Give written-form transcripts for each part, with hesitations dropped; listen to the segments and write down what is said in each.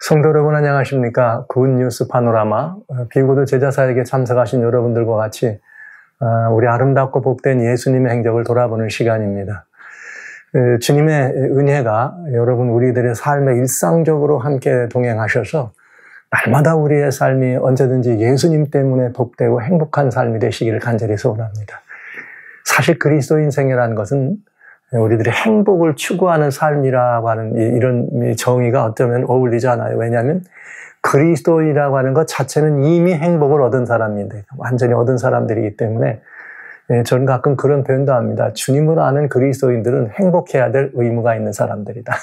성도 여러분 안녕하십니까? 굿뉴스 파노라마, 비구도 제자사에게 참석하신 여러분들과 같이 우리 아름답고 복된 예수님의 행적을 돌아보는 시간입니다. 주님의 은혜가 여러분 우리들의 삶에 일상적으로 함께 동행하셔서 날마다 우리의 삶이 언제든지 예수님 때문에 복되고 행복한 삶이 되시기를 간절히 소원합니다. 사실 그리스도인 생애라는 것은 우리들이 행복을 추구하는 삶이라고 하는 이런 정의가 어쩌면 어울리지 않아요. 왜냐하면 그리스도인이라고 하는 것 자체는 이미 행복을 얻은 사람인데 완전히 얻은 사람들이기 때문에 저는 가끔 그런 표현도 합니다. 주님을 아는 그리스도인들은 행복해야 될 의무가 있는 사람들이다.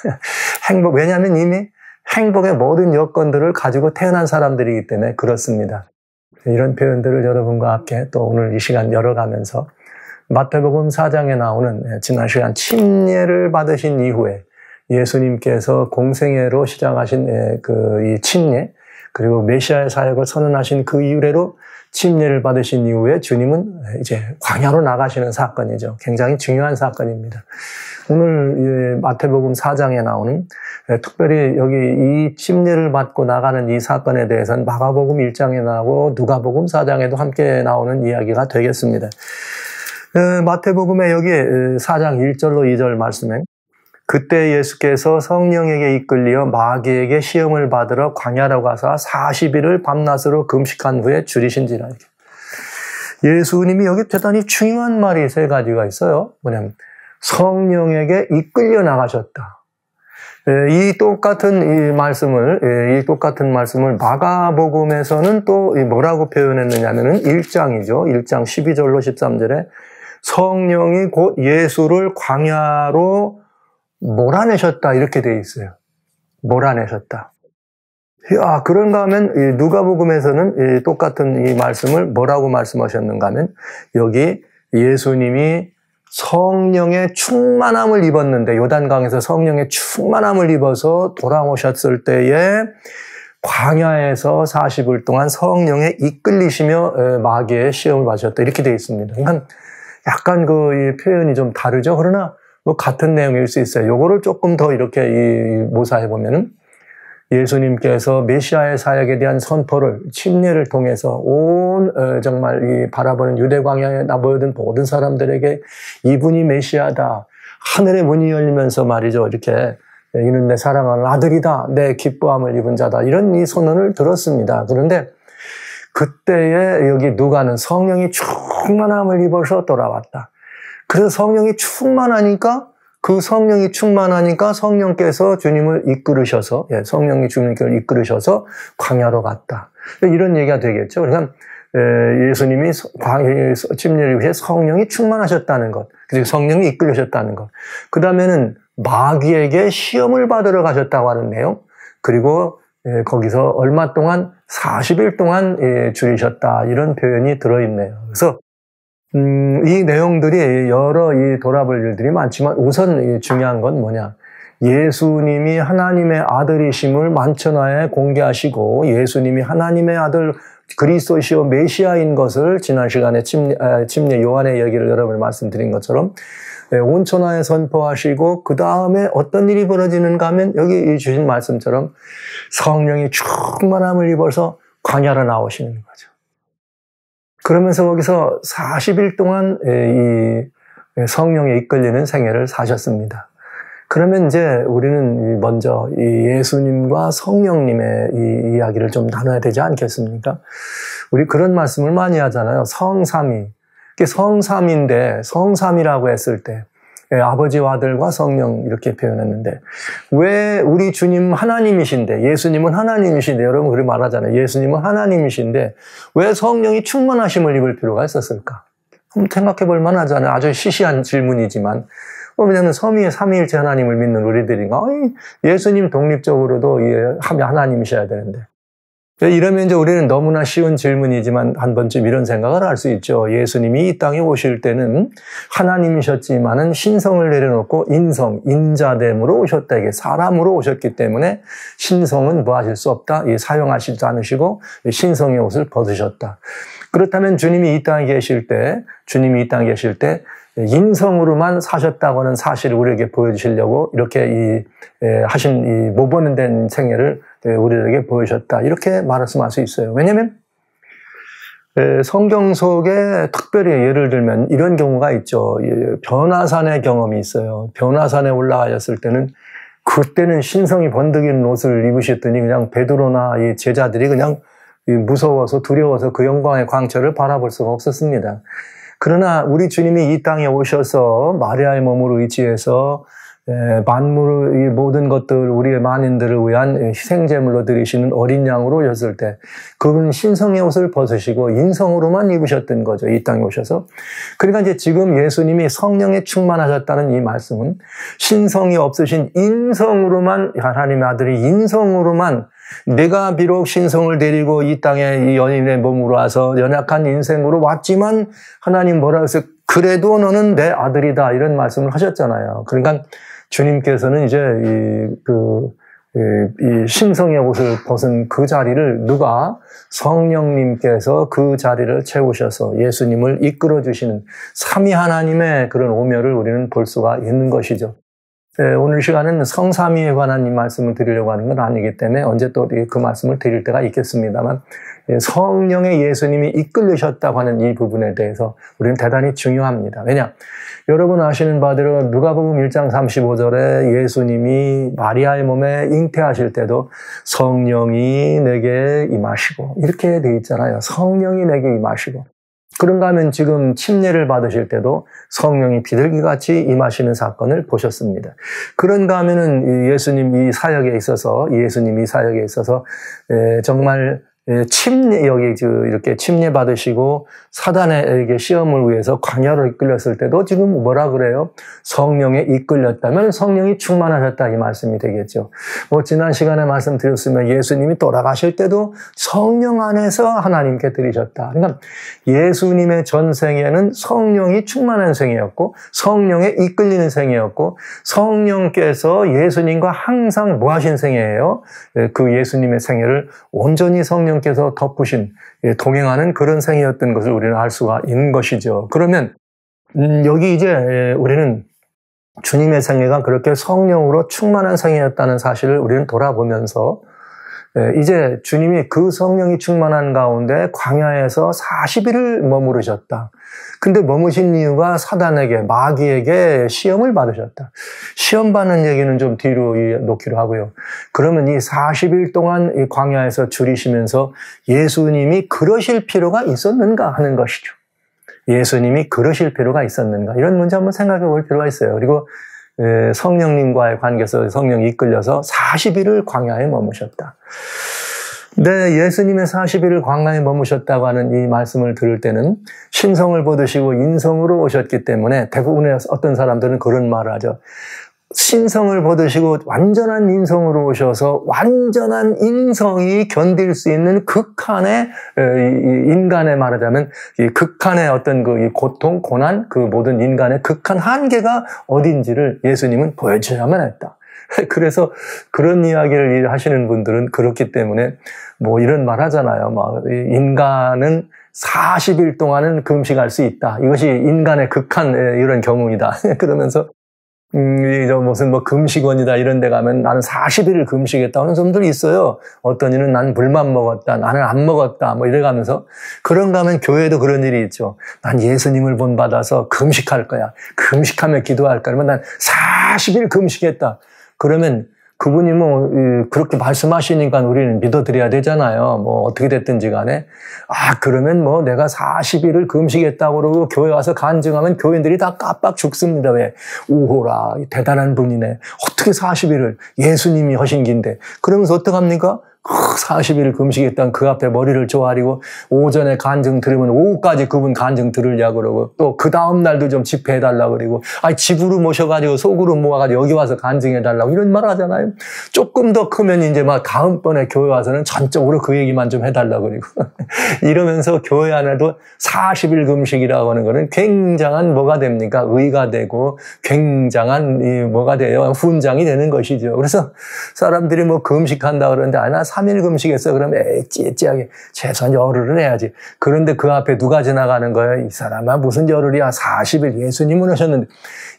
왜냐하면 이미 행복의 모든 여건들을 가지고 태어난 사람들이기 때문에 그렇습니다. 이런 표현들을 여러분과 함께 또 오늘 이 시간 열어가면서 마태복음 4장에 나오는 지난 시간 침례를 받으신 이후에 예수님께서 공생애로 시작하신 이 침례, 그리고 메시아의 사역을 선언하신 그 이후로 침례를 받으신 이후에 주님은 이제 광야로 나가시는 사건이죠. 굉장히 중요한 사건입니다. 오늘 마태복음 4장에 나오는 특별히 여기 이 침례를 받고 나가는 이 사건에 대해서는 마가복음 1장에 나오고 누가복음 4장에도 함께 나오는 이야기가 되겠습니다. 마태복음에 여기 4장 1절로 2절 말씀에 그때 예수께서 성령에게 이끌려 마귀에게 시험을 받으러 광야로 가서 40일을 밤낮으로 금식한 후에 줄이신지라. 예수님이 여기 대단히 중요한 말이 세 가지가 있어요. 뭐냐면 성령에게 이끌려 나가셨다. 이 똑같은 말씀을 마가복음에서는 또 뭐라고 표현했느냐면은 1장이죠. 1장 12절로 13절에 성령이 곧 예수를 광야로 몰아내셨다 이렇게 돼 있어요. 몰아내셨다. 그런가 하면 누가복음에서는 똑같은 이 말씀을 뭐라고 말씀하셨는가 하면 여기 예수님이 성령의 충만함을 입었는데 요단강에서 성령의 충만함을 입어서 돌아오셨을 때에 광야에서 40일 동안 성령에 이끌리시며 마귀의 시험을 받으셨다 이렇게 되어 있습니다. 그러니까 약간 이 표현이 좀 다르죠. 그러나 뭐 같은 내용일 수 있어요. 요거를 조금 더 이렇게 모사해 보면은 예수님께서 메시아의 사역에 대한 선포를 침례를 통해서 온 정말 바라보는 유대 광야에 모여든 모든 사람들에게 이분이 메시아다. 하늘의 문이 열리면서 말이죠. 이렇게 이는 내 사랑하는 아들이다. 내 기뻐함을 입은 자다. 이런 이 선언을 들었습니다. 그런데 그때에 여기 누가는 성령이 충만함을 입어서 돌아왔다. 그래서 성령이 충만하니까 성령께서 주님을 이끌으셔서, 성령이 주님을 이끌으셔서 광야로 갔다. 이런 얘기가 되겠죠. 그러니까 예수님이 침례를 위해 성령이 충만하셨다는 것, 그리고 성령이 이끌으셨다는 것. 그 다음에는 마귀에게 시험을 받으러 가셨다고 하는 내용, 그리고 거기서 얼마 동안 40일 동안 줄이셨다 이런 표현이 들어있네요. 그래서 이 내용들이 여러 돌아볼 일들이 많지만 우선 중요한 건 뭐냐? 예수님이 하나님의 아들이심을 만천하에 공개하시고 예수님이 하나님의 아들 그리스도시요 메시아인 것을 지난 시간에 침례 요한의 얘기를 여러분이 말씀드린 것처럼 온 천하에 선포하시고 그 다음에 어떤 일이 벌어지는가 하면 여기 주신 말씀처럼 성령이 충만함을 입어서 광야로 나오시는 거죠. 그러면서 거기서 40일 동안 이 성령에 이끌리는 생애를 사셨습니다. 그러면 이제 우리는 먼저 이 예수님과 성령님의 이 이야기를 좀 나눠야 되지 않겠습니까? 우리 그런 말씀을 많이 하잖아요. 성삼위. 성삼인데 성삼이라고 했을 때 아버지와 아들과 성령 이렇게 표현했는데 왜 우리 주님 하나님이신데 예수님은 하나님이신데 여러분 그렇게 말하잖아요. 예수님은 하나님이신데 왜 성령이 충만하심을 입을 필요가 있었을까? 한번 생각해 볼 만하잖아요. 아주 시시한 질문이지만 왜냐하면 삼위일체 하나님을 믿는 우리들인가 예수님 독립적으로도 하나님이셔야 되는데 이러면 이제 우리는 너무나 쉬운 질문이지만 한 번쯤 이런 생각을 할 수 있죠. 예수님이 이 땅에 오실 때는 하나님이셨지만은 신성을 내려놓고 인자됨으로 오셨다. 이게 사람으로 오셨기 때문에 신성은 뭐 하실 수 없다. 사용하시지 않으시고 신성의 옷을 벗으셨다. 그렇다면 주님이 이 땅에 계실 때 인성으로만 사셨다고 하는 사실을 우리에게 보여주시려고 이렇게 하신 이 모범된 생애를 우리에게 보여줬다. 이렇게 말씀할 수 있어요. 왜냐하면 성경 속에 특별히 예를 들면 이런 경우가 있죠. 변화산의 경험이 있어요. 변화산에 올라가셨을 때는 그때는 신성이 번득이는 옷을 입으셨더니 그냥 베드로나 이 제자들이 그냥 무서워서 두려워서 그 영광의 광채를 바라볼 수가 없었습니다. 그러나 우리 주님이 이 땅에 오셔서 마리아의 몸으로 의지해서 만물의 모든 것들, 우리의 만인들을 위한 희생제물로 드리시는 어린 양으로 오셨을 때 그분은 신성의 옷을 벗으시고 인성으로만 입으셨던 거죠. 이 땅에 오셔서. 그러니까 이제 지금 예수님이 성령에 충만하셨다는 이 말씀은 신성이 없으신 인성으로만, 하나님의 아들이 인성으로만, 내가 비록 신성을 데리고 이 땅에 이 연인의 몸으로 와서 연약한 인생으로 왔지만 하나님 뭐라 해서 그래도 너는 내 아들이다, 이런 말씀을 하셨잖아요. 그러니까 주님께서는 이제 이 신성의 옷을 벗은 그 자리를 누가? 성령님께서 그 자리를 채우셔서 예수님을 이끌어 주시는 삼위 하나님의 그런 오묘를 우리는 볼 수가 있는 것이죠. 오늘 시간은 성삼위에 관한 이 말씀을 드리려고 하는 건 아니기 때문에 언제 또 그 말씀을 드릴 때가 있겠습니다만, 성령의 예수님이 이끌리셨다고 하는 이 부분에 대해서 우리는 대단히 중요합니다. 왜냐? 여러분 아시는 바대로 누가복음 1장 35절에 예수님이 마리아의 몸에 잉태하실 때도 성령이 내게 임하시고 이렇게 돼 있잖아요. 성령이 내게 임하시고. 그런가 하면 지금 침례를 받으실 때도 성령이 비둘기같이 임하시는 사건을 보셨습니다. 그런가 하면은 예수님이 이 사역에 있어서 정말 침례, 여기 이렇게 침례 받으시고 사단에게 시험을 위해서 광야로 이끌렸을 때도 지금 뭐라 그래요? 성령에 이끌렸다면 성령이 충만하셨다, 이 말씀이 되겠죠. 지난 시간에 말씀드렸으면 예수님이 돌아가실 때도 성령 안에서 하나님께 드리셨다. 그러니까 예수님의 전생에는 성령이 충만한 생이었고 성령에 이끌리는 생이었고 성령께서 예수님과 항상 뭐 하신 생이에요? 그 예수님의 생애를 온전히 성령께서 덮으신, 동행하는 그런 생이었던 것을 우리는 알 수가 있는 것이죠. 그러면 여기 이제 우리는 주님의 생애가 그렇게 성령으로 충만한 생애였다는 사실을 우리는 돌아보면서 이제 주님이 그 성령이 충만한 가운데 광야에서 40일을 머무르셨다. 근데 머무신 이유가 사단에게, 마귀에게 시험을 받으셨다. 시험 받는 얘기는 좀 뒤로 놓기로 하고요. 그러면 이 40일 동안 이 광야에서 줄이시면서 예수님이 그러실 필요가 있었는가 하는 것이죠. 예수님이 그러실 필요가 있었는가? 이런 문제 한번 생각해 볼 필요가 있어요. 그리고 성령님과의 관계에서 성령이 이끌려서 40일을 광야에 머무셨다. 네, 예수님의 40일을 광야에 머무셨다고 하는 이 말씀을 들을 때는 신성을 받으시고 인성으로 오셨기 때문에 대부분의 어떤 사람들은 그런 말을 하죠. 신성을 받으시고 완전한 인성으로 오셔서 완전한 인성이 견딜 수 있는 극한의, 인간의 말하자면 이 극한의 어떤 그 고통, 고난, 그 모든 인간의 극한 한계가 어딘지를 예수님은 보여주셔야만 했다. 그래서 그런 이야기를 하시는 분들은 그렇기 때문에 이런 말 하잖아요. 인간은 40일 동안은 금식할 수 있다. 이것이 인간의 극한 이런 경우이다. 그러면서 무슨 금식원이다 이런 데 가면 나는 40일을 금식했다 하는 사람들이 있어요. 어떤 이는 난 물만 먹었다, 나는 안 먹었다, 이래가면서. 그런가 하면 교회에도 그런 일이 있죠. 난 예수님을 본받아서 금식할 거야. 금식하며 기도할 거야. 그러면 난 40일 금식했다. 그러면 그분이 그렇게 말씀하시니까 우리는 믿어드려야 되잖아요. 어떻게 됐든지 간에. 그러면 내가 40일을 금식했다고 그러고 교회 와서 간증하면 교인들이 다 깜빡 죽습니다. 왜? 오호라, 대단한 분이네. 어떻게 40일을, 예수님이 하신 긴데. 그러면서 어떡합니까? 40일 금식했던 그 앞에 머리를 조아리고 오전에 간증 들으면 오후까지 그분 간증 들으려고 그러고 또 그 다음날도 좀 집회해달라고 그러고 집으로 모셔가지고 속으로 모아가지고 여기 와서 간증해달라고 이런 말 하잖아요. 조금 더 크면 이제 다음번에 교회 와서는 전적으로 그 얘기만 좀 해달라고 그러고 이러면서 교회 안에도 40일 금식이라고 하는 거는 굉장한 뭐가 됩니까? 의가 되고 굉장한 뭐가 돼요? 훈장이 되는 것이죠. 그래서 사람들이 금식한다 그러는데 나 3일 금식했어. 그러면 찌찌하게 최소한 열흘은 해야지. 그런데 그 앞에 누가 지나가는 거예요? 이 사람아 무슨 열흘이야? 40일 예수님은 오셨는데.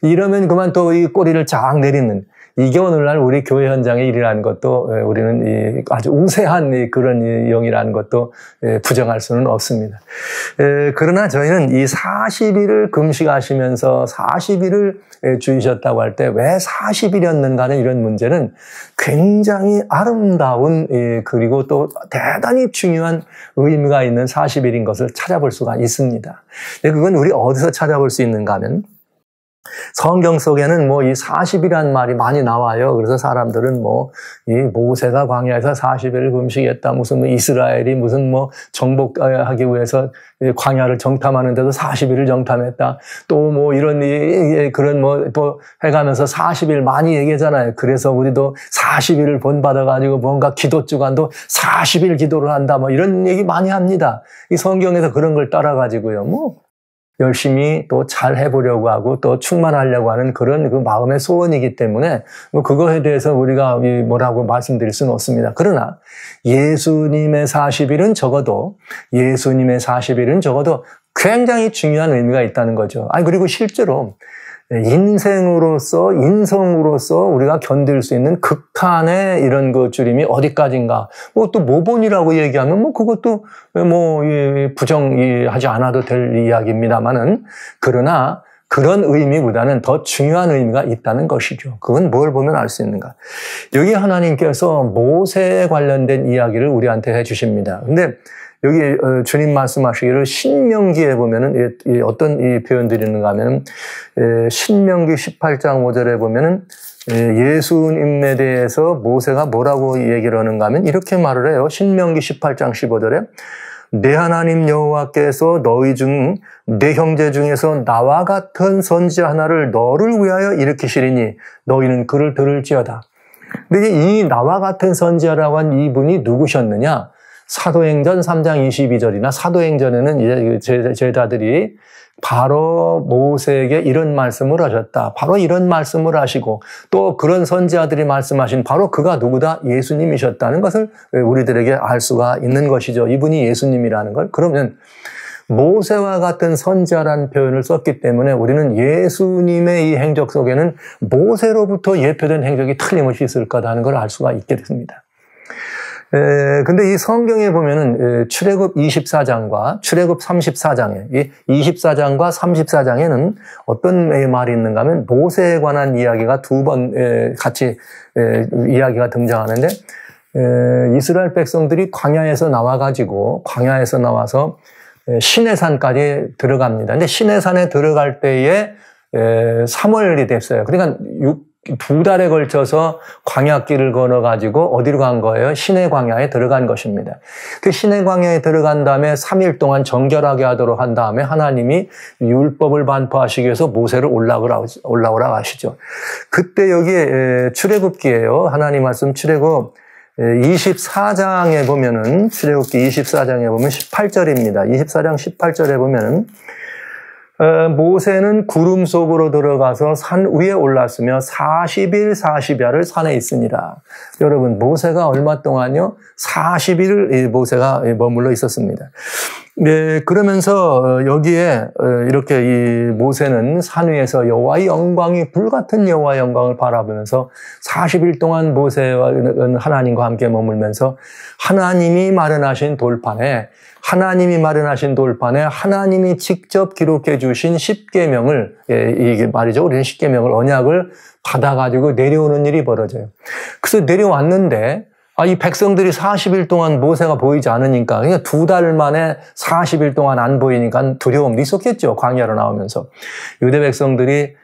이러면 그만 또 이 꼬리를 쫙 내리는 이게 오늘날 우리 교회 현장의 일이라는 것도 우리는 아주 우세한 그런 영이라는 것도 부정할 수는 없습니다. 그러나 저희는 이 40일을 금식하시면서 40일을 주이셨다고 할 때 왜 40일이었는가는 이런 문제는 굉장히 아름다운 그리고 또 대단히 중요한 의미가 있는 40일인 것을 찾아볼 수가 있습니다. 근데 그건 우리 어디서 찾아볼 수 있는가 하면 성경 속에는 뭐 이 40이란 말이 많이 나와요. 그래서 사람들은 뭐 이 모세가 광야에서 40일을 금식했다. 무슨 뭐 이스라엘이 무슨 뭐 정복하기 위해서 광야를 정탐하는데도 40일을 정탐했다. 또 뭐 이런 그런 뭐 해가면서 40일 많이 얘기하잖아요. 그래서 우리도 40일을 본받아 가지고 뭔가 기도 주간도 40일 기도를 한다. 뭐 이런 얘기 많이 합니다. 이 성경에서 그런 걸 따라 가지고요. 뭐 열심히 또 잘 해보려고 하고 또 충만하려고 하는 그런 그 마음의 소원이기 때문에 뭐 그거에 대해서 우리가 뭐라고 말씀드릴 수는 없습니다. 그러나 예수님의 40일은 적어도 굉장히 중요한 의미가 있다는 거죠. 아니 그리고 실제로 인성으로서 우리가 견딜 수 있는 극한의 이런 그 줄임이 어디까지인가. 뭐 또 모본이라고 얘기하면 뭐 그것도 뭐 부정하지 않아도 될 이야기입니다만은 그러나 그런 의미보다는 더 중요한 의미가 있다는 것이죠. 그건 뭘 보면 알 수 있는가. 여기 하나님께서 모세에 관련된 이야기를 우리한테 해 주십니다. 근데 여기 주님 말씀하시기를 신명기에 보면은 어떤 이 표현들이 있는가 하면은 신명기 18장 5절에 보면은 예수님에 대해서 모세가 뭐라고 얘기를 하는가 하면 이렇게 말을 해요. 신명기 18장 15절에 내 하나님 여호와께서 너희 중 내 형제 중에서 나와 같은 선지자 하나를 너를 위하여 일으키시리니 너희는 그를 들을지어다. 근데 이 나와 같은 선지자라고 한 이분이 누구셨느냐? 사도행전 3장 22절이나 사도행전에는 이제 제자들이 바로 모세에게 이런 말씀을 하셨다. 바로 이런 말씀을 하시고 또 그런 선지자들이 말씀하신 바로 그가 누구다? 예수님이셨다는 것을 우리들에게 알 수가 있는 것이죠. 이분이 예수님이라는 걸. 그러면 모세와 같은 선지자라는 표현을 썼기 때문에 우리는 예수님의 이 행적 속에는 모세로부터 예표된 행적이 틀림없이 있을 거다는 걸 알 수가 있게 됐습니다. 근데 이 성경에 보면은 출애굽 24장과 출애굽 34장에 이 24장과 34장에는 어떤 말이 있는가 하면 모세에 관한 이야기가 두 번 같이 이야기가 등장하는데 이스라엘 백성들이 광야에서 나와서 시내산까지 들어갑니다. 근데 시내산에 들어갈 때에 3월이 됐어요. 그러니까 2달에 걸쳐서 광야길을 걸어가지고 어디로 간 거예요? 시내 광야에 들어간 것입니다. 그 시내 광야에 들어간 다음에 3일 동안 정결하게 하도록 한 다음에 하나님이 율법을 반포하시기 위해서 모세를 올라오라 하시죠. 그때 여기에 출애굽기예요. 하나님 말씀 출애굽 24장에 보면은 출애굽기 24장에 보면 18절입니다. 24장 18절에 보면은 모세는 구름 속으로 들어가서 산 위에 올랐으며 40일 40야를 산에 있으니라. 여러분 모세가 얼마 동안요? 40일을 모세가 머물러 있었습니다. 네, 그러면서 여기에 이렇게 이 모세는 산 위에서 여호와의 영광이 불같은 여호와의 영광을 바라보면서 40일 동안 모세와 하나님과 함께 머물면서 하나님이 마련하신 돌판에 하나님이 직접 기록해 주신 10계명을 이게 말이죠. 우리는 10계명을 언약을 받아가지고 내려오는 일이 벌어져요. 그래서 내려왔는데 이 백성들이 40일 동안 모세가 보이지 않으니까 그러니까 2달 만에 40일 동안 안 보이니까 두려움도 있었겠죠. 광야로 나오면서 유대 백성들이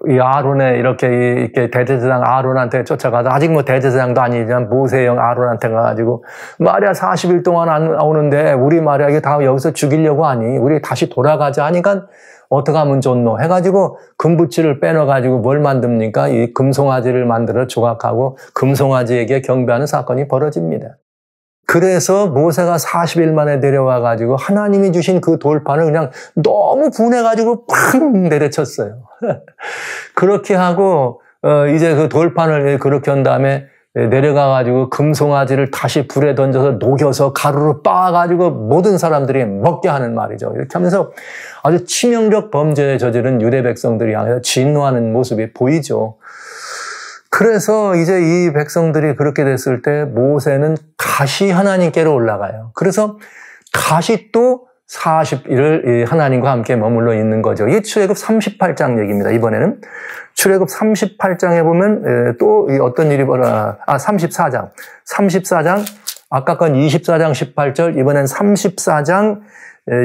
이 아론의 이렇게 대제사장 아론한테 쫓아가서 아직 뭐 대제사장도 아니지만 모세형 아론한테 가가지고 말이야 40일 동안 안 오는데 우리 말이야 이게 다 여기서 죽이려고 하니 우리 다시 돌아가자 하니까 어떻게 하면 좋노 해가지고 금부치를 빼놔가지고 뭘 만듭니까? 이 금송아지를 만들어 조각하고 금송아지에게 경배하는 사건이 벌어집니다. 그래서 모세가 40일 만에 내려와가지고 하나님이 주신 그 돌판을 그냥 너무 분해가지고 팡 내려쳤어요. 그렇게 하고 이제 그 돌판을 그렇게 한 다음에 내려가가지고 금송아지를 다시 불에 던져서 녹여서 가루로 빻아가지고 모든 사람들이 먹게 하는 말이죠. 이렇게 하면서 아주 치명적 범죄에 저지른 유대 백성들이 향해서 진노하는 모습이 보이죠. 그래서 이제 이 백성들이 그렇게 됐을 때 모세는 다시 하나님께로 올라가요. 그래서 다시 또 40일을 하나님과 함께 머물러 있는 거죠. 이게 출애굽 38장 얘기입니다. 이번에는 출애굽 38장에 보면 또 어떤 일이 34장. 아까 건 24장 18절, 이번엔 34장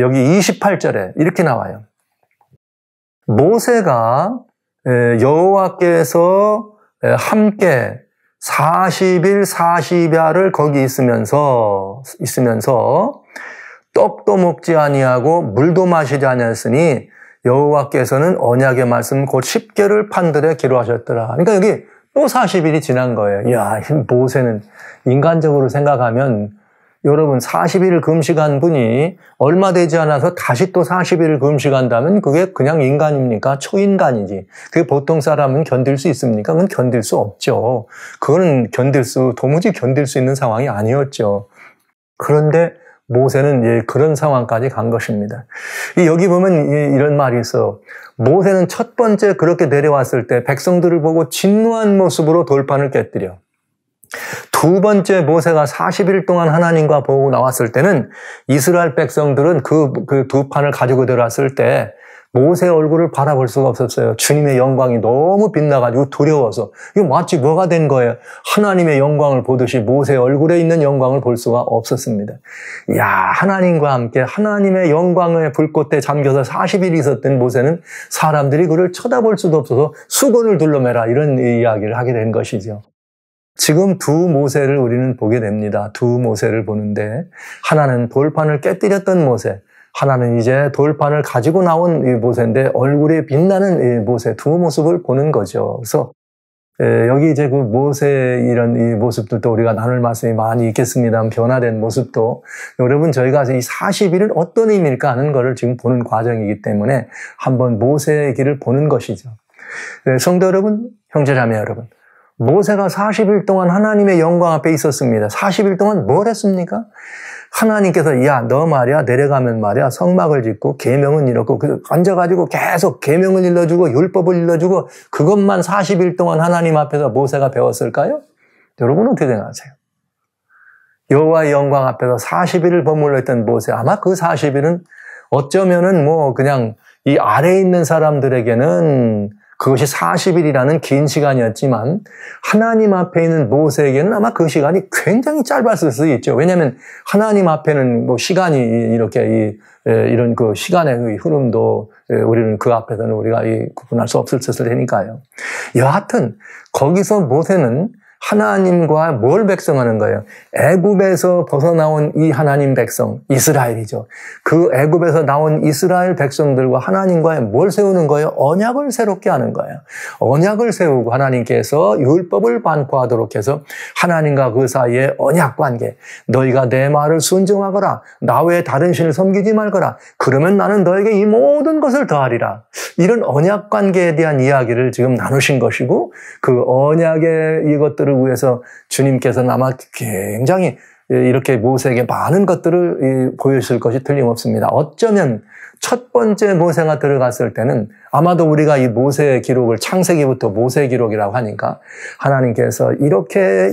여기 28절에 이렇게 나와요. 모세가 여호와께서 함께 40일 40야를 거기 있으면서 떡도 먹지 아니하고 물도 마시지 아니하였으니 여호와께서는 언약의 말씀 곧 10개를 판들에 기록하셨더라. 그러니까 여기 또 40일이 지난 거예요. 이야, 모세는 인간적으로 생각하면 여러분 40일을 금식한 분이 얼마 되지 않아서 다시 또 40일을 금식한다면 그게 그냥 인간입니까? 초인간이지. 그게 보통 사람은 견딜 수 있습니까? 그건 견딜 수 없죠. 그거는 도무지 견딜 수 있는 상황이 아니었죠. 그런데 모세는 그런 상황까지 간 것입니다. 여기 보면 이런 말이 있어요. 모세는 첫 번째 그렇게 내려왔을 때 백성들을 보고 진노한 모습으로 돌판을 깨뜨려. 두 번째 모세가 40일 동안 하나님과 보고 나왔을 때는 이스라엘 백성들은 그 두 판을 가지고 들어왔을 때 모세의 얼굴을 바라볼 수가 없었어요. 주님의 영광이 너무 빛나가지고 두려워서. 이거 마치 뭐가 된 거예요? 하나님의 영광을 보듯이 모세의 얼굴에 있는 영광을 볼 수가 없었습니다. 이야, 하나님과 함께 하나님의 영광의 불꽃에 잠겨서 40일 있었던 모세는 사람들이 그를 쳐다볼 수도 없어서 수건을 둘러매라 이런 이야기를 하게 된 것이죠. 지금 두 모세를 우리는 보게 됩니다. 두 모세를 보는데 하나는 돌판을 깨뜨렸던 모세, 하나는 이제 돌판을 가지고 나온 이 모세인데 얼굴에 빛나는 이 모세 두 모습을 보는 거죠. 그래서 여기 이제 그 모세의 이런 이 모습들도 우리가 나눌 말씀이 많이 있겠습니다. 변화된 모습도 여러분 저희가 이 40일은 어떤 의미일까 하는 것을 지금 보는 과정이기 때문에 한번 모세의 길을 보는 것이죠. 성도 여러분, 형제자매 여러분, 모세가 40일 동안 하나님의 영광 앞에 있었습니다. 40일 동안 뭘 했습니까? 하나님께서 야, 너 말이야 내려가면 말이야 성막을 짓고 계명은 이렇고 앉아가지고 계속 계명을 일러주고 율법을 일러주고 그것만 40일 동안 하나님 앞에서 모세가 배웠을까요? 여러분 어떻게 생각하세요? 여호와의 영광 앞에서 40일을 머물러 있던 모세, 아마 그 40일은 어쩌면은 뭐 그냥 이 아래에 있는 사람들에게는 그것이 40일이라는 긴 시간이었지만 하나님 앞에 있는 모세에게는 아마 그 시간이 굉장히 짧았을 수 있죠. 왜냐하면 하나님 앞에는 뭐 시간이 이렇게 이런 그 시간의 흐름도 우리는 그 앞에서는 우리가 구분할 수 없을 테니까요. 여하튼 거기서 모세는 하나님과 뭘 백성하는 거예요? 애굽에서 벗어나온 이 하나님 백성, 이스라엘이죠. 그 애굽에서 나온 이스라엘 백성들과 하나님과의 뭘 세우는 거예요? 언약을 새롭게 하는 거예요. 언약을 세우고 하나님께서 율법을 반포하도록 해서 하나님과 그 사이에 언약 관계, 너희가 내 말을 순종하거라, 나 외에 다른 신을 섬기지 말거라, 그러면 나는 너에게 이 모든 것을 더하리라. 이런 언약 관계에 대한 이야기를 지금 나누신 것이고 그 언약의 이것들을 위해서 주님께서는 아마 굉장히 이렇게 모세에게 많은 것들을 보여주실 것이 틀림없습니다. 어쩌면 첫 번째 모세가 들어갔을 때는 아마도 우리가 이 모세의 기록을 창세기부터 모세 기록이라고 하니까 하나님께서 이렇게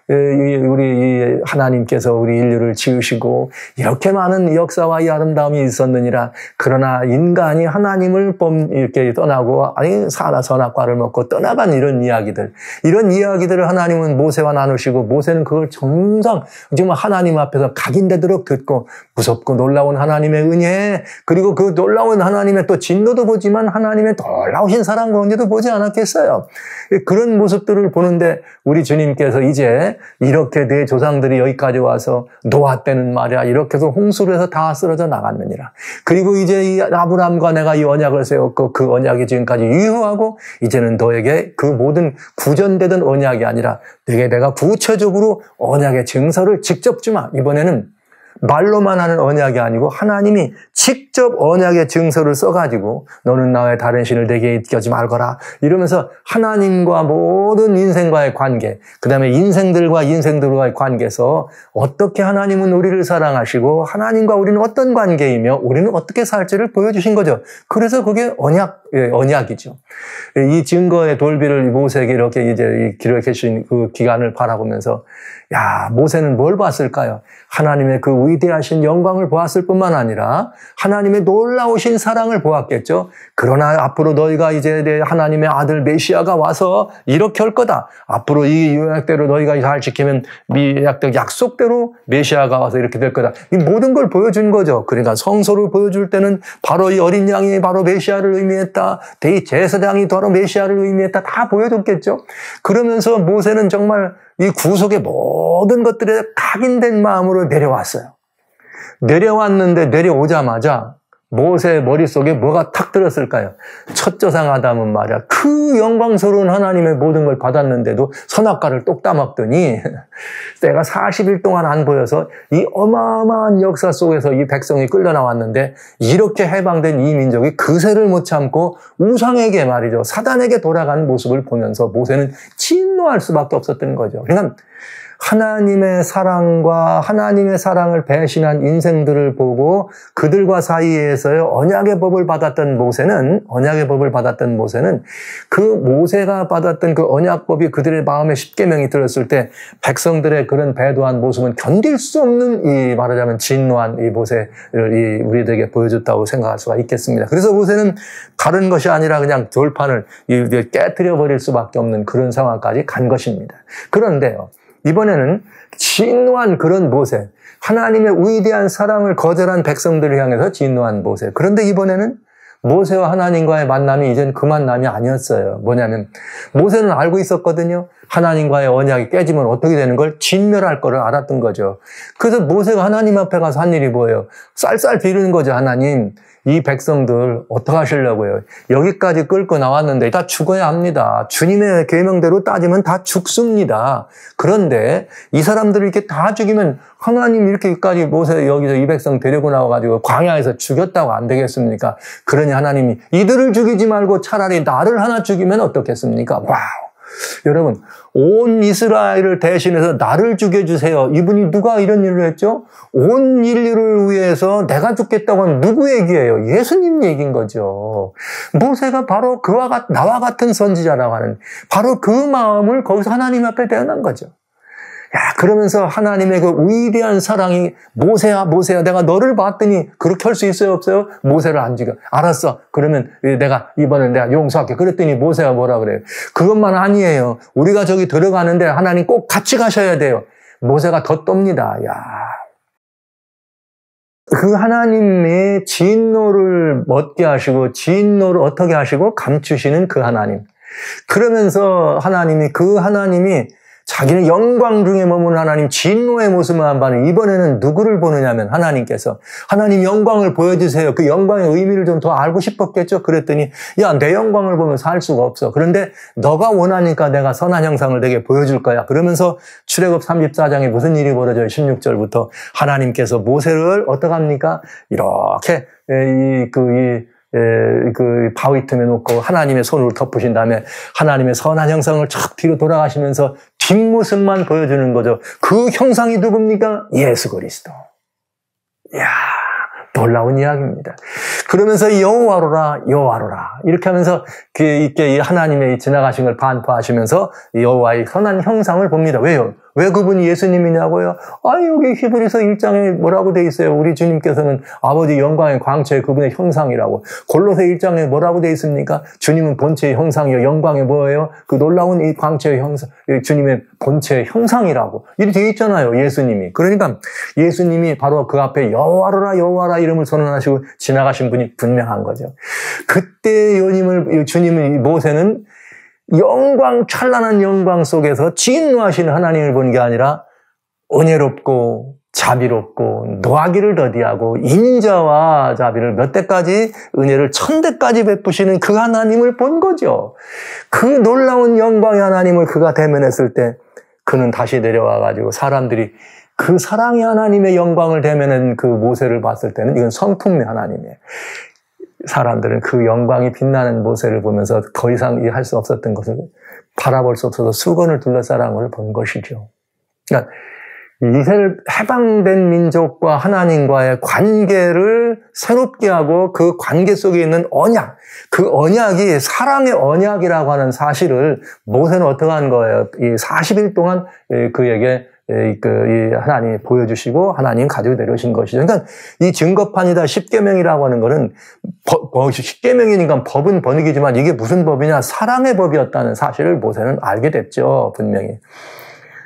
우리 하나님께서 우리 인류를 지으시고 이렇게 많은 역사와 이 아름다움이 있었느니라. 그러나 인간이 하나님을 이렇게 떠나고 선악과를 먹고 떠나간 이런 이야기들을 하나님은 모세와 나누시고 모세는 그걸 정말 하나님 앞에서 각인되도록 듣고 무섭고 놀라운 하나님의 은혜 그리고 그 놀라운 하나님의 또 진노도 보지만 하나님의 놀라우신 사랑 가운데도 보지 않았겠어요. 그런 모습들을 보는데 우리 주님께서 이제 이렇게 내 조상들이 여기까지 와서 노아 때는 말이야 이렇게 해서 홍수로 해서 다 쓰러져 나갔느니라. 그리고 이제 이 아브라함과 내가 이 언약을 세웠고 그 언약이 지금까지 유효하고 이제는 너에게 그 모든 구전되던 언약이 아니라 너에게 내가 구체적으로 언약의 증서를 직접 주마. 이번에는 말로만 하는 언약이 아니고 하나님이 직접 언약의 증서를 써가지고 너는 나의 다른 신을 내게 잇겨지 말거라 이러면서 하나님과 모든 인생과의 관계 그 다음에 인생들과의 관계에서 어떻게 하나님은 우리를 사랑하시고 하나님과 우리는 어떤 관계이며 우리는 어떻게 살지를 보여주신 거죠. 그래서 그게 언약 언약이죠. 이 증거의 돌비를 모세에게 이렇게 이제 기록해 주신 그 기간을 바라보면서 야, 모세는 뭘 봤을까요? 하나님의 그 위대하신 영광을 보았을 뿐만 아니라 하나님의 놀라우신 사랑을 보았겠죠. 그러나 앞으로 너희가 이제 하나님의 아들 메시아가 와서 이렇게 할 거다. 앞으로 이 언약대로 너희가 잘 지키면 약속대로 메시아가 와서 이렇게 될 거다. 이 모든 걸 보여준 거죠. 그러니까 성소를 보여줄 때는 바로 이 어린 양이 바로 메시아를 의미했다. 대제사장이 바로 메시아를 의미했다. 다 보여줬겠죠. 그러면서 모세는 정말 이 구속의 모든 것들에 각인된 마음으로 내려왔어요. 내려왔는데 내려오자마자 모세의 머릿속에 뭐가 탁 들었을까요? 첫 조상 아담은 말이야. 그 영광스러운 하나님의 모든 걸 받았는데도 선악과를 똑 따먹더니 내가 40일 동안 안 보여서 이 어마어마한 역사 속에서 이 백성이 끌려나왔는데 이렇게 해방된 이 민족이 그새를 못 참고 우상에게 말이죠. 사단에게 돌아간 모습을 보면서 모세는 진노할 수밖에 없었던 거죠. 그러니까 하나님의 사랑과 하나님의 사랑을 배신한 인생들을 보고 그들과 사이에서의 언약의 법을 받았던 모세는 그 모세가 받았던 그 언약법이 그들의 마음에 십계명이 들었을 때 백성들의 그런 배도한 모습은 견딜 수 없는 이 말하자면 진노한 이 모세를 우리들에게 보여줬다고 생각할 수가 있겠습니다. 그래서 모세는 다른 것이 아니라 그냥 돌판을 깨뜨려 버릴 수밖에 없는 그런 상황까지 간 것입니다. 그런데요. 이번에는 진노한 그런 모세, 하나님의 위대한 사랑을 거절한 백성들을 향해서 진노한 모세. 그런데 이번에는 모세와 하나님과의 만남이 이젠 그 만남이 아니었어요. 뭐냐면 모세는 알고 있었거든요. 하나님과의 언약이 깨지면 어떻게 되는 걸 진멸할 거를 알았던 거죠. 그래서 모세가 하나님 앞에 가서 한 일이 뭐예요? 쌀쌀 비르는 거죠. 하나님, 이 백성들 어떻게 하시려고요? 여기까지 끌고 나왔는데 다 죽어야 합니다. 주님의 계명대로 따지면 다 죽습니다. 그런데 이 사람들을 이렇게 다 죽이면 하나님 이렇게까지 모세 여기서 이 백성 데리고 나와가지고 광야에서 죽였다고 안 되겠습니까? 그러니 하나님이 이들을 죽이지 말고 차라리 나를 하나 죽이면 어떻겠습니까? 와우! 여러분, 온 이스라엘을 대신해서 나를 죽여주세요. 이분이 누가 이런 일을 했죠? 온 인류를 위해서 내가 죽겠다고 하면 누구 얘기예요? 예수님 얘기인 거죠. 모세가 바로 나와 같은 선지자라고 하는 바로 그 마음을 거기서 하나님 앞에 대언한 거죠. 야, 그러면서 하나님의 그 위대한 사랑이 모세야, 내가 너를 봤더니 그렇게 할 수 있어요, 없어요? 모세를 안 죽여. 알았어. 그러면 이번엔 내가 용서할게. 그랬더니 모세가 뭐라 그래요? 그것만 아니에요. 우리가 저기 들어가는데 하나님 꼭 같이 가셔야 돼요. 모세가 더 떱니다. 야. 그 하나님의 진노를 멎게 하시고, 진노를 어떻게 하시고, 감추시는 그 하나님. 그러면서 그 하나님이 자기는 영광 중에 머무는 하나님 진노의 모습을 안 봐는 이번에는 누구를 보느냐면 하나님께서 하나님 영광을 보여주세요. 그 영광의 의미를 좀 더 알고 싶었겠죠. 그랬더니 야, 내 영광을 보면서 할 수가 없어. 그런데 너가 원하니까 내가 선한 형상을 내게 보여줄 거야. 그러면서 출애굽 34장에 무슨 일이 벌어져요? 16절부터 하나님께서 모세를 어떡합니까? 이렇게 그 바위 틈에 놓고 하나님의 손으로 덮으신 다음에 하나님의 선한 형상을 쫙 뒤로 돌아가시면서 뒷모습만 보여주는 거죠. 그 형상이 누굽니까? 예수 그리스도. 이야, 놀라운 이야기입니다. 그러면서 여호와로라 이렇게 하면서 이렇게 하나님의 지나가신 걸 반포하시면서 여호와의 선한 형상을 봅니다. 왜요? 왜 그분이 예수님이냐고요? 여기 히브리서 1장에 뭐라고 돼 있어요? 우리 주님께서는 아버지 영광의 광채의 그분의 형상이라고. 골로새 1장에 뭐라고 돼 있습니까? 주님은 본체의 형상이요. 영광의 뭐예요? 그 놀라운 이 광채의 형상, 주님의 본체의 형상이라고. 이렇게 돼 있잖아요. 예수님이. 그러니까 예수님이 바로 그 앞에 여호와라 이름을 선언하시고 지나가신 분이 분명한 거죠. 그때 주님의 모세는 찬란한 영광 속에서 진노하시는 하나님을 본 게 아니라 은혜롭고 자비롭고 노하기를 더디하고 인자와 자비를 몇 대까지 은혜를 1000대까지 베푸시는 그 하나님을 본 거죠. 그 놀라운 영광의 하나님을 그가 대면했을 때 그는 다시 내려와가지고 사람들이 그 사랑의 하나님의 영광을 대면한 그 모세를 봤을 때는 이건 성품의 하나님이에요. 사람들은 그 영광이 빛나는 모세를 보면서 더 이상 할 수 없었던 것을 바라볼 수 없어서 수건을 둘러싸라는 걸 본 것이죠. 그러니까 이스라엘 해방된 민족과 하나님과의 관계를 새롭게 하고 그 관계 속에 있는 언약, 그 언약이 사랑의 언약이라고 하는 사실을 모세는 어떻게 한 거예요? 이 40일 동안 그에게 하나님이 보여주시고 하나님 가지고 내려오신 것이죠. 그러니까 이 증거판이다 10계명이라고 하는 거는 10계명이니까 법은 번역이지만 이게 무슨 법이냐? 사랑의 법이었다는 사실을 모세는 알게 됐죠. 분명히.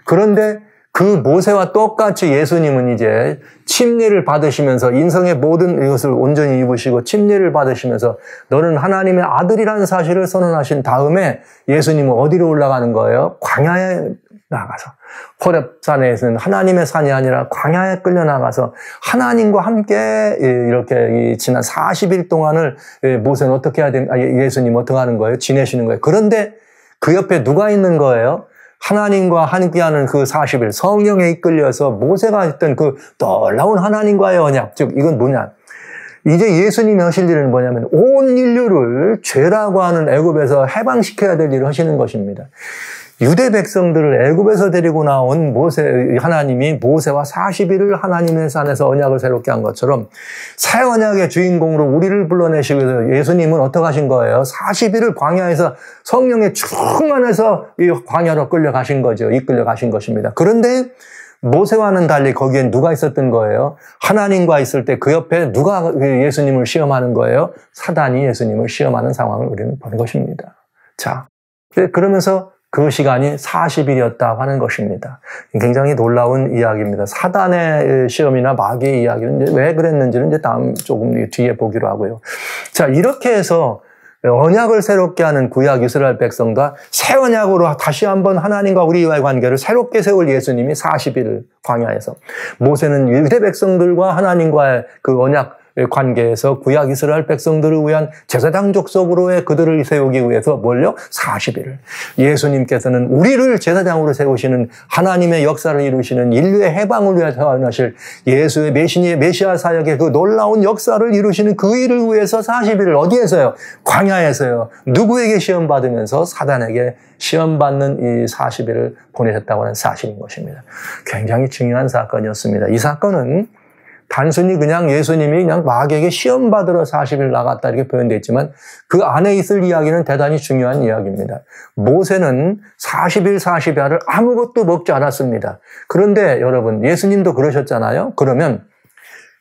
그런데 그 모세와 똑같이 예수님은 이제 침례를 받으시면서 인성의 모든 이것을 온전히 입으시고 침례를 받으시면서 너는 하나님의 아들이라는 사실을 선언하신 다음에 예수님은 어디로 올라가는 거예요? 광야에 나가서 호렙산에서는 하나님의 산이 아니라 광야에 끌려 나가서 하나님과 함께 이렇게 지난 40일 동안을 모세는 어떻게 해야 됩니까? 예수님 어떻게 하는 거예요? 지내시는 거예요. 그런데 그 옆에 누가 있는 거예요? 하나님과 함께하는 그 40일 성령에 이끌려서 모세가 했던 그 놀라운 하나님과의 언약, 즉 이건 뭐냐? 이제 예수님이 하실 일은 뭐냐면 온 인류를 죄라고 하는 애굽에서 해방시켜야 될 일을 하시는 것입니다. 유대 백성들을 애굽에서 데리고 나온 하나님이 모세와 40일을 하나님의 산에서 언약을 새롭게 한 것처럼 새 언약의 주인공으로 우리를 불러내시기 위해서 예수님은 어떻게 하신 거예요? 40일을 광야에서 성령에 충만해서 이 광야로 끌려가신 거죠. 이끌려가신 것입니다. 그런데 모세와는 달리 거기엔 누가 있었던 거예요? 하나님과 있을 때 그 옆에 누가 예수님을 시험하는 거예요? 사단이 예수님을 시험하는 상황을 우리는 보는 것입니다. 자, 그러면서 그 시간이 40일이었다고 하는 것입니다. 굉장히 놀라운 이야기입니다. 사단의 시험이나 마귀의 이야기는 이제 왜 그랬는지는 이제 다음 조금 뒤에 보기로 하고요. 자, 이렇게 해서 언약을 새롭게 하는 구약 이스라엘 백성과 새 언약으로 다시 한번 하나님과 우리와의 관계를 새롭게 세울 예수님이 40일 광야에서 모세는 유대 백성들과 하나님과의 그 언약 관계에서 구약 이스라엘 백성들을 위한 제사장 족속으로의 그들을 세우기 위해서 뭘요? 40일. 예수님께서는 우리를 제사장으로 세우시는 하나님의 역사를 이루시는 인류의 해방을 위해 태어나실 예수의 메시아 사역의 그 놀라운 역사를 이루시는 그 일을 위해서 40일을 어디에서요? 광야에서요. 누구에게 시험받으면서 사단에게 시험받는 이 40일을 보내셨다고 하는 사실인 것입니다. 굉장히 중요한 사건이었습니다. 이 사건은 단순히 그냥 예수님이 그냥 마귀에게 시험받으러 40일 나갔다 이렇게 표현되어 있지만 그 안에 있을 이야기는 대단히 중요한 이야기입니다. 모세는 40일 40야를 아무것도 먹지 않았습니다. 그런데 여러분 예수님도 그러셨잖아요. 그러면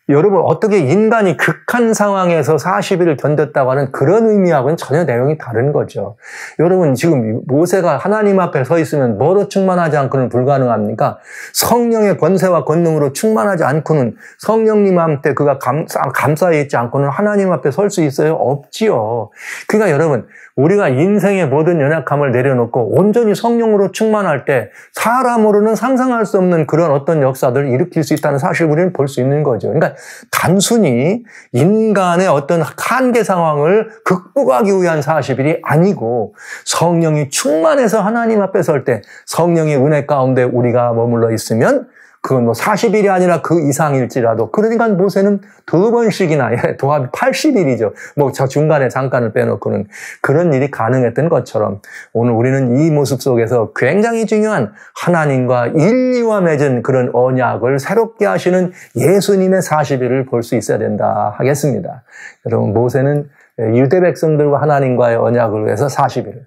여러분 어떻게 인간이 극한 상황에서 40일을 견뎠다고 하는 그런 의미하고는 전혀 내용이 다른 거죠. 여러분 지금 모세가 하나님 앞에 서 있으면 뭐로 충만하지 않고는 불가능합니까? 성령의 권세와 권능으로 충만하지 않고는 성령님한테 그가 감싸 있지 않고는 하나님 앞에 설 수 있어요? 없지요. 그러니까 여러분 우리가 인생의 모든 연약함을 내려놓고 온전히 성령으로 충만할 때 사람으로는 상상할 수 없는 그런 어떤 역사들을 일으킬 수 있다는 사실을 우리는 볼 수 있는 거죠. 그러니까 단순히 인간의 어떤 한계 상황을 극복하기 위한 40일이 아니고 성령이 충만해서 하나님 앞에 설 때 성령의 은혜 가운데 우리가 머물러 있으면 그건 40일이 아니라 그 이상일지라도 그러니까 모세는 2번씩이나 도합이 80일이죠. 저 중간에 잠깐을 빼놓고는 그런 일이 가능했던 것처럼 오늘 우리는 이 모습 속에서 굉장히 중요한 하나님과 인류와 맺은 그런 언약을 새롭게 하시는 예수님의 40일을 볼 수 있어야 된다 하겠습니다. 여러분 모세는 유대 백성들과 하나님과의 언약을 위해서 40일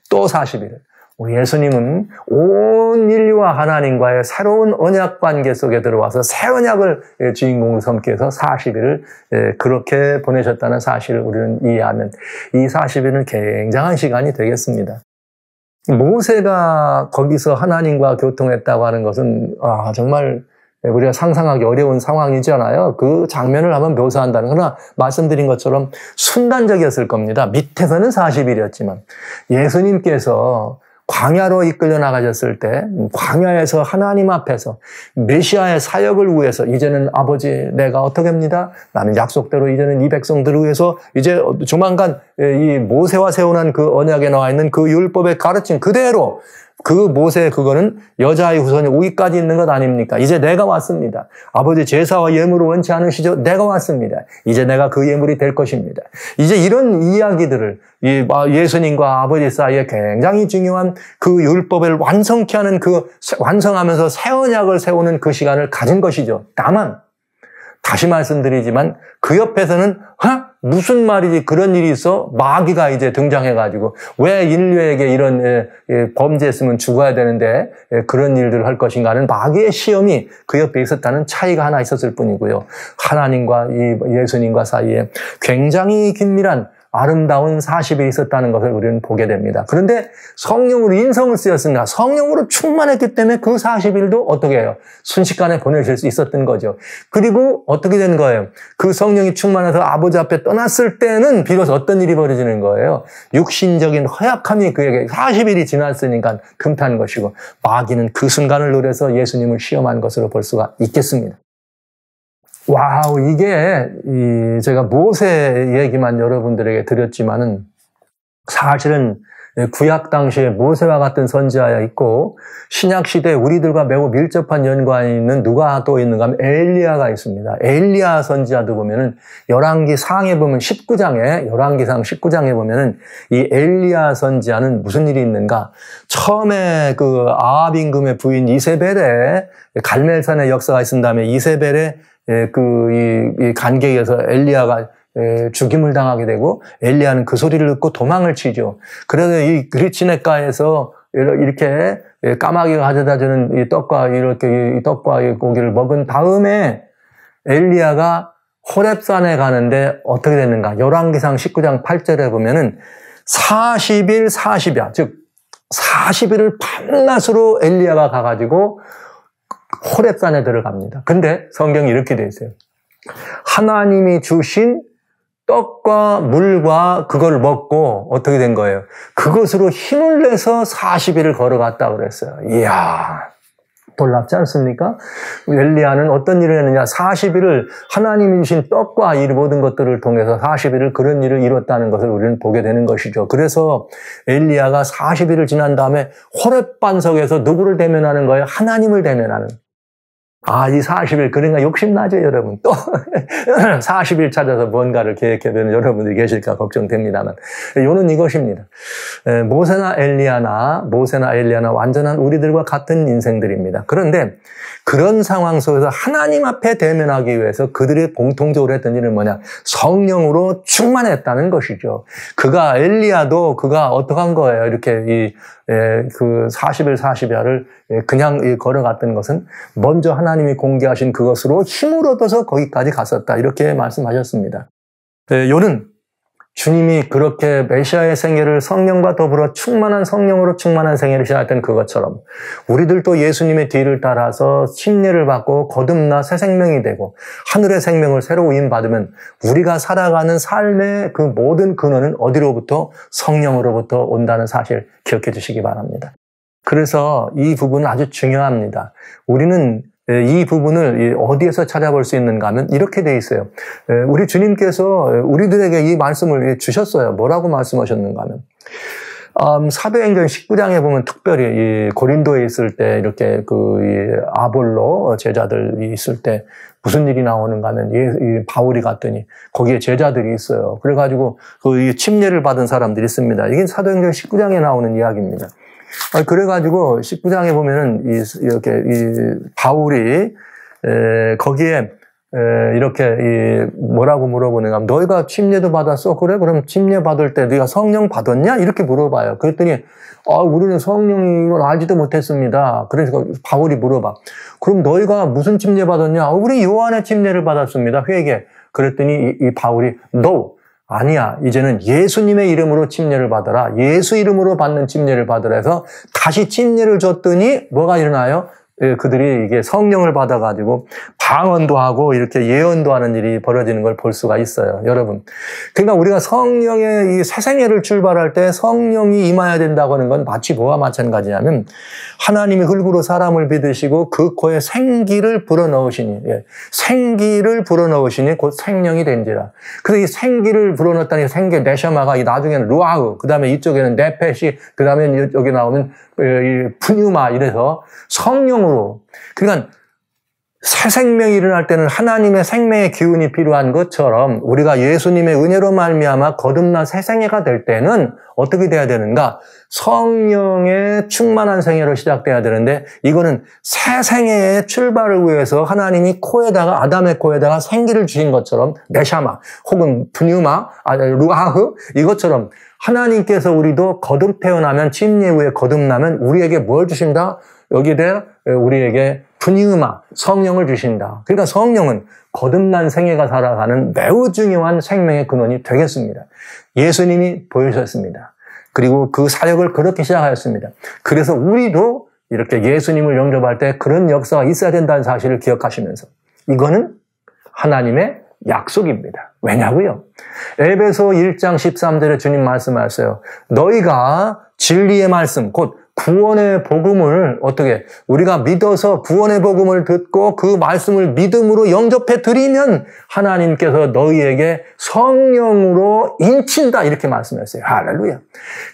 또 40일 우리 예수님은 온 인류와 하나님과의 새로운 언약 관계 속에 들어와서 새 언약을 주인공으로 삼기 위해서 40일을 그렇게 보내셨다는 사실을 우리는 이해하면 이 40일은 굉장한 시간이 되겠습니다. 모세가 거기서 하나님과 교통했다고 하는 것은 정말 우리가 상상하기 어려운 상황이잖아요. 그 장면을 한번 묘사한다는 거나 말씀드린 것처럼 순간적이었을 겁니다. 밑에서는 40일이었지만 예수님께서 광야로 이끌려 나가셨을 때 광야에서 하나님 앞에서 메시아의 사역을 위해서 이제는 아버지 내가 어떻게 합니다? 나는 약속대로 이제는 이 백성들을 위해서 이제 조만간 이 모세와 세워난 그 언약에 나와 있는 그 율법의 가르침 그대로 그 모세 그거는 여자의 후손이 오기까지 있는 것 아닙니까? 이제 내가 왔습니다. 아버지 제사와 예물을 원치 않으시죠? 내가 왔습니다. 이제 내가 그 예물이 될 것입니다. 이제 이런 이야기들을 예수님과 아버지 사이에 굉장히 중요한 그 율법을 완성케 하는 완성하면서 새 언약을 세우는 그 시간을 가진 것이죠. 다만 다시 말씀드리지만 그 옆에서는 무슨 말이지 그런 일이 있어? 마귀가 이제 등장해가지고 왜 인류에게 이런 범죄했으면 죽어야 되는데 그런 일들을 할 것인가 하는 마귀의 시험이 그 옆에 있었다는 차이가 하나 있었을 뿐이고요. 하나님과 이 예수님과 사이에 굉장히 긴밀한 아름다운 40일이 있었다는 것을 우리는 보게 됩니다. 그런데 성령으로 인성을 쓰였습니다. 성령으로 충만했기 때문에 그 40일도 어떻게 해요? 순식간에 보내실 수 있었던 거죠. 그리고 어떻게 된 거예요? 그 성령이 충만해서 아버지 앞에 떠났을 때는 비로소 어떤 일이 벌어지는 거예요? 육신적인 허약함이 그에게 40일이 지났으니까 금탄 것이고 마귀는 그 순간을 노려서 예수님을 시험한 것으로 볼 수가 있겠습니다. 와우, 이게, 제가 모세 얘기만 여러분들에게 드렸지만은, 사실은 구약 당시에 모세와 같은 선지자가 있고, 신약 시대에 우리들과 매우 밀접한 연관이 있는 누가 또 있는가 하면 엘리야가 있습니다. 엘리야 선지자도 보면은, 열왕기 상에 보면 19장에, 열왕기상 19장에 보면은, 이 엘리야 선지자는 무슨 일이 있는가? 처음에 그 아합 임금의 부인 이세벨의 갈멜산의 역사가 있은 다음에 이세벨의 이 간격에서 엘리야가 죽임을 당하게 되고 엘리야는 그 소리를 듣고 도망을 치죠. 그래서 이 그리치네가에서 이렇게 까마귀가 가져다 주는 이 떡과 이 떡과 이 고기를 먹은 다음에 엘리야가 호렙산에 가는데 어떻게 됐는가? 열왕기상 19장 8절에 보면은 40일 40야. 즉 40일을 밤낮으로 엘리야가 가가지고 호렙산에 들어갑니다. 근데 성경이 이렇게 되어 있어요. 하나님이 주신 떡과 물과 그걸 먹고 어떻게 된 거예요? 그것으로 힘을 내서 40일을 걸어갔다고 그랬어요. 이야, 놀랍지 않습니까? 엘리야는 어떤 일을 했느냐? 40일을 하나님이 주신 떡과 이 모든 것들을 통해서 40일을 그런 일을 이뤘다는 것을 우리는 보게 되는 것이죠. 그래서 엘리야가 40일을 지난 다음에 호렙 반석에서 누구를 대면하는 거예요? 하나님을 대면하는. 이 40일, 그러니까 욕심나죠, 여러분. 또 40일 찾아서 뭔가를 계획해보는 여러분들이 계실까 걱정됩니다만. 요는 이것입니다. 모세나 엘리야나 완전한 우리들과 같은 인생들입니다. 그런데 그런 상황 속에서 하나님 앞에 대면하기 위해서 그들이 공통적으로 했던 일은 뭐냐? 성령으로 충만했다는 것이죠. 엘리야도 어떻게 한 거예요? 이렇게 그 40일 40야를 그냥 걸어갔던 것은 먼저 하나님이 공개하신 그것으로 힘을 얻어서 거기까지 갔었다. 이렇게 말씀하셨습니다. 요는 주님이 그렇게 메시아의 생애를 성령과 더불어 성령으로 충만한 생애를 시작했던 그것처럼 우리들도 예수님의 뒤를 따라서 침례를 받고 거듭나 새 생명이 되고 하늘의 생명을 새로 위임받으면 우리가 살아가는 삶의 그 모든 근원은 어디로부터? 성령으로부터 온다는 사실 기억해 주시기 바랍니다. 그래서 이 부분은 아주 중요합니다. 우리는 이 부분을 어디에서 찾아볼 수 있는가 하면 이렇게 돼 있어요. 우리 주님께서 우리들에게 이 말씀을 주셨어요. 뭐라고 말씀하셨는가 하면 사도행전 19장에 보면 특별히 이 고린도에 있을 때 이렇게 이 아볼로 제자들이 있을 때 무슨 일이 나오는가 하면 이 바울이 갔더니 거기에 제자들이 있어요. 그래가지고 그 침례를 받은 사람들이 있습니다. 이게 사도행전 19장에 나오는 이야기입니다. 그래가지고 19장에 보면은 이렇게 바울이 거기에 이렇게 뭐라고 물어보는가 하면 너희가 침례도 받았어? 그래? 그럼 침례 받을 때 네가 성령 받았냐? 이렇게 물어봐요. 그랬더니 우리는 성령인 걸 알지도 못했습니다. 그래서 바울이 물어봐. 그럼 너희가 무슨 침례 받았냐? 우리 요한의 침례를 받았습니다. 회개. 그랬더니 이 바울이 No. 아니야. 이제는 예수님의 이름으로 침례를 받아라. 예수 이름으로 받는 침례를 받으라 해서 다시 침례를 줬더니 뭐가 일어나요? 그들이 이게 성령을 받아가지고 방언도 하고 이렇게 예언도 하는 일이 벌어지는 걸 볼 수가 있어요, 여러분. 그러니까 우리가 성령의 이 새 생애를 출발할 때 성령이 임해야 된다고 하는 건 마치 뭐와 마찬가지냐면 하나님이 흙으로 사람을 빚으시고 그 코에 생기를 불어넣으시니, 생기를 불어넣으시니 곧 생명이 된지라. 그래서 이 생기를 불어넣었다니 생기 네셔마가 나중에는 루아흐, 그 다음에 이쪽에는 네페시, 그 다음에 여기 나오면 푸뉴마 이래서 성령으로, 그러니까 새 생명이 일어날 때는 하나님의 생명의 기운이 필요한 것처럼 우리가 예수님의 은혜로 말미암아 거듭난 새 생애가 될 때는 어떻게 돼야 되는가? 성령의 충만한 생애로 시작돼야 되는데 이거는 새 생애의 출발을 위해서 하나님이 코에다가 아담의 코에다가 생기를 주신 것처럼 네샤마 혹은 푸뉴마, 루아흐 이것처럼 하나님께서 우리도 거듭 태어나면 침례 후에 거듭나면 우리에게 뭘 주신다? 여기에 대해 우리에게 푸니우마, 성령을 주신다. 그러니까 성령은 거듭난 생애가 살아가는 매우 중요한 생명의 근원이 되겠습니다. 예수님이 보여주셨습니다. 그리고 그 사역을 그렇게 시작하였습니다. 그래서 우리도 이렇게 예수님을 영접할 때 그런 역사가 있어야 된다는 사실을 기억하시면서 이거는 하나님의 약속입니다. 왜냐고요? 에베소 1장 13절에 주님 말씀하셨어요. 너희가 진리의 말씀, 곧 구원의 복음을 어떻게 우리가 믿어서 구원의 복음을 듣고 그 말씀을 믿음으로 영접해 드리면 하나님께서 너희에게 성령으로 인친다 이렇게 말씀하셨어요. 할렐루야.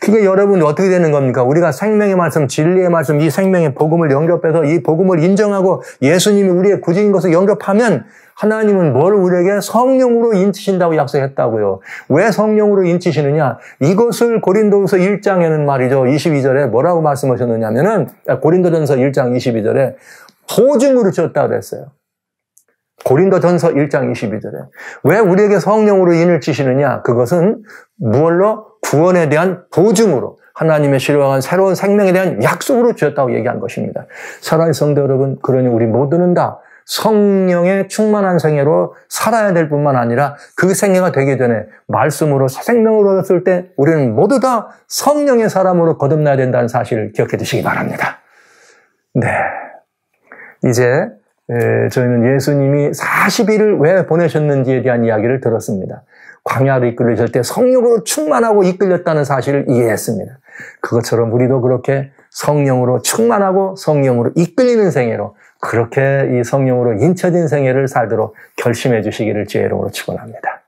그게 여러분 어떻게 되는 겁니까? 우리가 생명의 말씀, 진리의 말씀, 이 생명의 복음을 영접해서 이 복음을 인정하고 예수님이 우리의 구주인 것을 영접하면 하나님은 뭘 우리에게 성령으로 인치신다고 약속했다고요. 왜 성령으로 인치시느냐? 이것을 고린도후서 1장에는 말이죠. 22절에 뭐라고 말씀하셨느냐면은 고린도전서 1장 22절에 보증으로 주었다고 그랬어요. 고린도전서 1장 22절에. 왜 우리에게 성령으로 인을 치시느냐? 그것은 무엇로? 구원에 대한 보증으로. 하나님의 실행한 새로운 생명에 대한 약속으로 주었다고 얘기한 것입니다. 사랑하는 성도 여러분, 그러니 우리 모두는 다 성령의 충만한 생애로 살아야 될 뿐만 아니라 그 생애가 되기 전에 말씀으로 새 생명을 얻었을 때 우리는 모두 다 성령의 사람으로 거듭나야 된다는 사실을 기억해 두시기 바랍니다. 네, 이제 저희는 예수님이 40일을 왜 보내셨는지에 대한 이야기를 들었습니다. 광야로 이끌리실 때 성령으로 충만하고 이끌렸다는 사실을 이해했습니다. 그것처럼 우리도 그렇게 성령으로 충만하고 성령으로 이끌리는 생애로 그렇게 이 성령으로 인쳐진 생애를 살도록 결심해 주시기를 주의 이름으로 축원합니다.